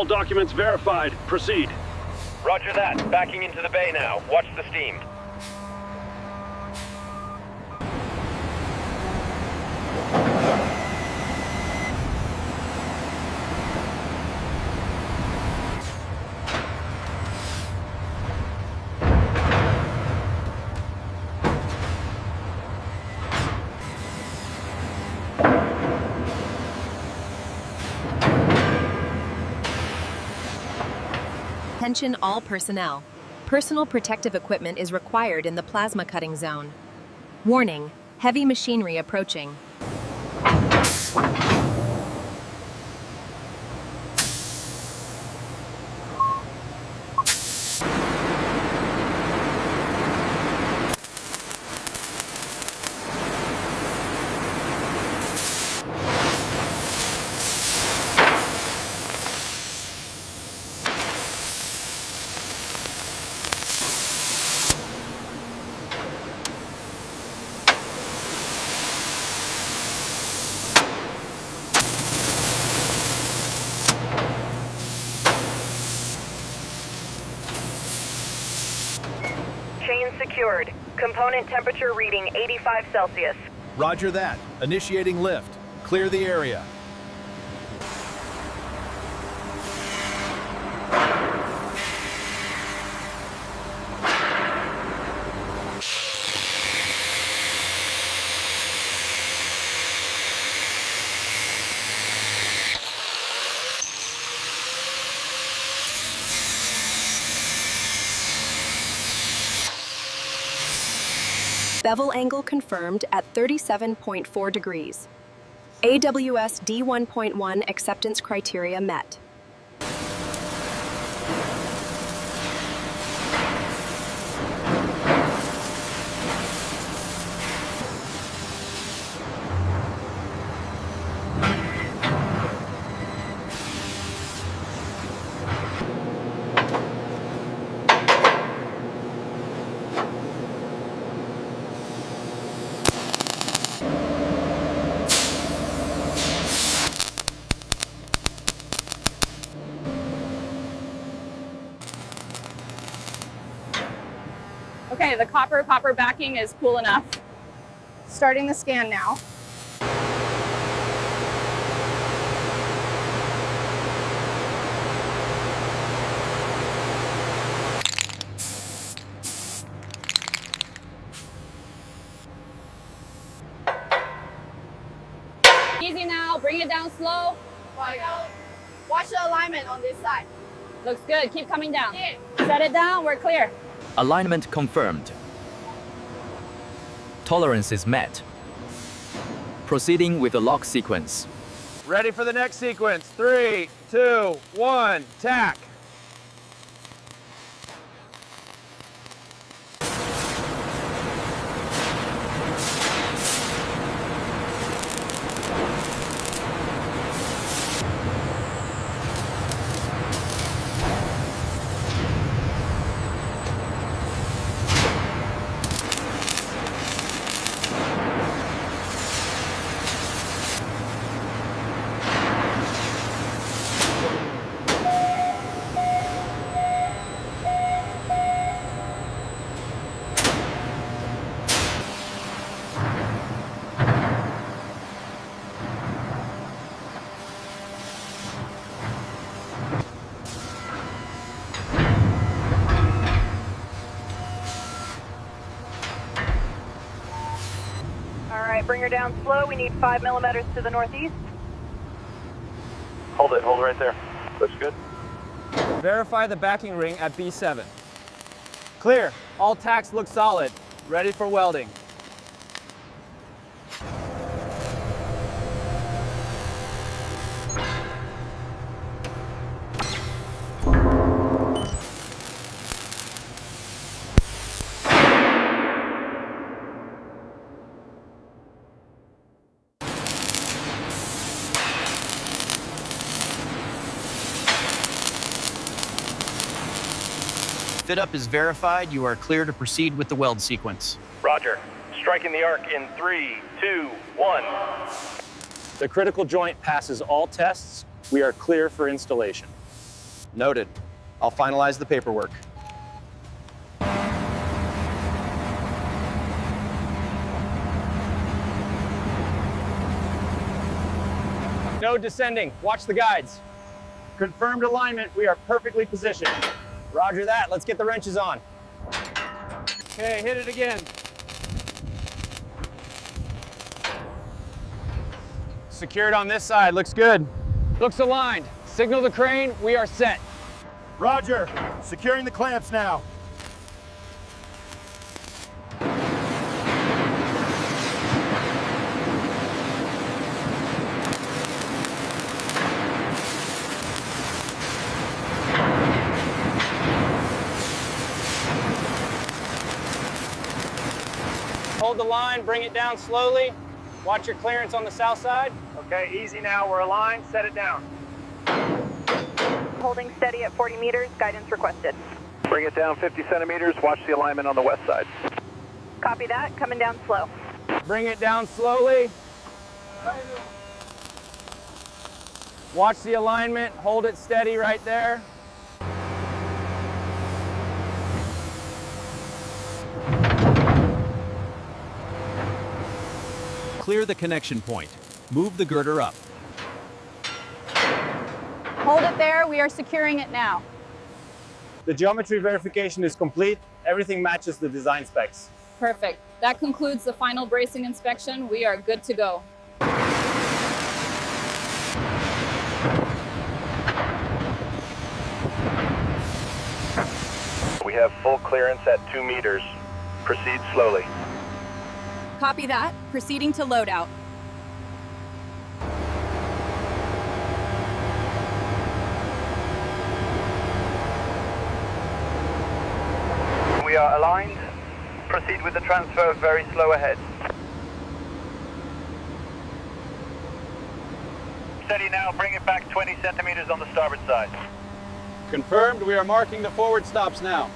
All documents verified. Proceed. Roger that. Backing into the bay now. Watch the steam. Attention all personnel. Personal protective equipment is required in the plasma cutting zone. Warning, heavy machinery approaching. Chain secured. Component temperature reading 85 Celsius. Roger that. Initiating lift. Clear the area. Bevel angle confirmed at 37.4 degrees. AWS D1.1 acceptance criteria met. Okay, the copper backing is cool enough. Starting the scan now. Easy now, bring it down slow. Watch the alignment on this side. Looks good, keep coming down. Yeah. Set it down, we're clear. Alignment confirmed. Tolerance is met. Proceeding with the lock sequence. Ready for the next sequence. 3, 2, 1, tack. Alright, bring her down slow. We need 5 millimeters to the northeast. Hold it right there. Looks good. Verify the backing ring at B7. Clear. All tacks look solid. Ready for welding. Fit up is verified. You are clear to proceed with the weld sequence. Roger. Striking the arc in 3, 2, 1. The critical joint passes all tests. We are clear for installation. Noted. I'll finalize the paperwork. No descending. Watch the guides. Confirmed alignment. We are perfectly positioned. Roger that. Let's get the wrenches on. Okay, hit it again. Secured on this side. Looks good. Looks aligned. Signal the crane. We are set. Roger. Securing the clamps now. Hold the line, bring it down slowly. Watch your clearance on the south side. Okay, easy now. We're aligned. Set it down. Holding steady at 40 meters, guidance requested. Bring it down 50 centimeters. Watch the alignment on the west side. Copy that, coming down slow. Bring it down slowly. Watch the alignment. Hold it steady right there. Clear the connection point. Move the girder up. Hold it there, we are securing it now. The geometry verification is complete. Everything matches the design specs. Perfect. That concludes the final bracing inspection. We are good to go. We have full clearance at 2 meters. Proceed slowly. Copy that. Proceeding to loadout. We are aligned. Proceed with the transfer very slow ahead. Steady now. Bring it back 20 centimeters on the starboard side. Confirmed. We are marking the forward stops now.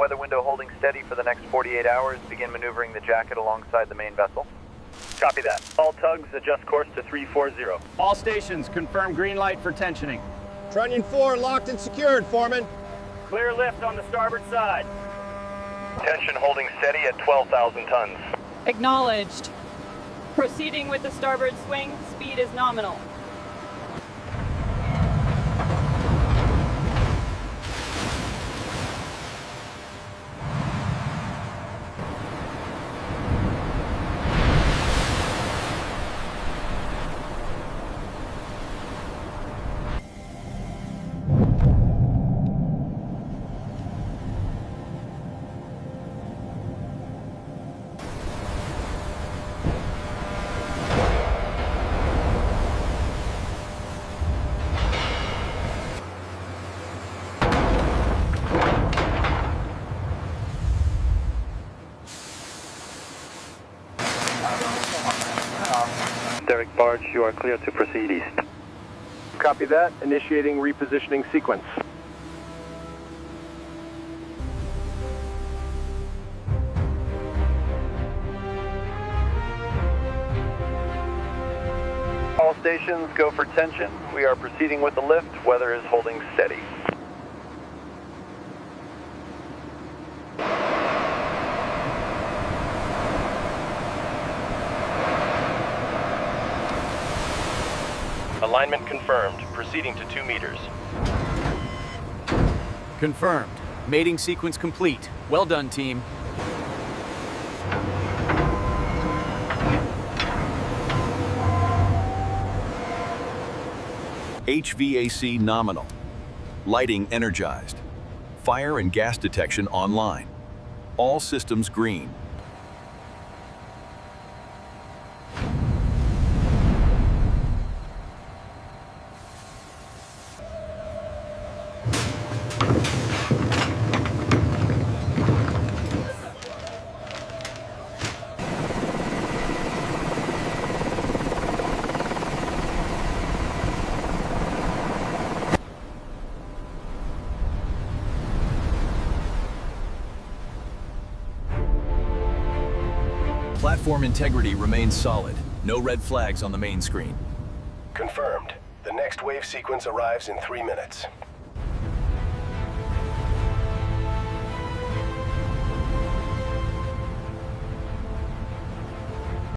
Weather window holding steady for the next 48 hours. Begin maneuvering the jacket alongside the main vessel. Copy that. All tugs adjust course to 340. All stations confirm green light for tensioning. Trunnion 4 locked and secured, Foreman. Clear lift on the starboard side. Tension holding steady at 12,000 tons. Acknowledged. Proceeding with the starboard swing, speed is nominal. Derek Barge, you are clear to proceed east. Copy that. Initiating repositioning sequence. All stations go for tension. We are proceeding with the lift. Weather is holding steady. Alignment confirmed. Proceeding to 2 meters. Confirmed. Mating sequence complete. Well done, team. HVAC nominal. Lighting energized. Fire and gas detection online. All systems green. Platform integrity remains solid. No red flags on the main screen. Confirmed. The next wave sequence arrives in 3 minutes.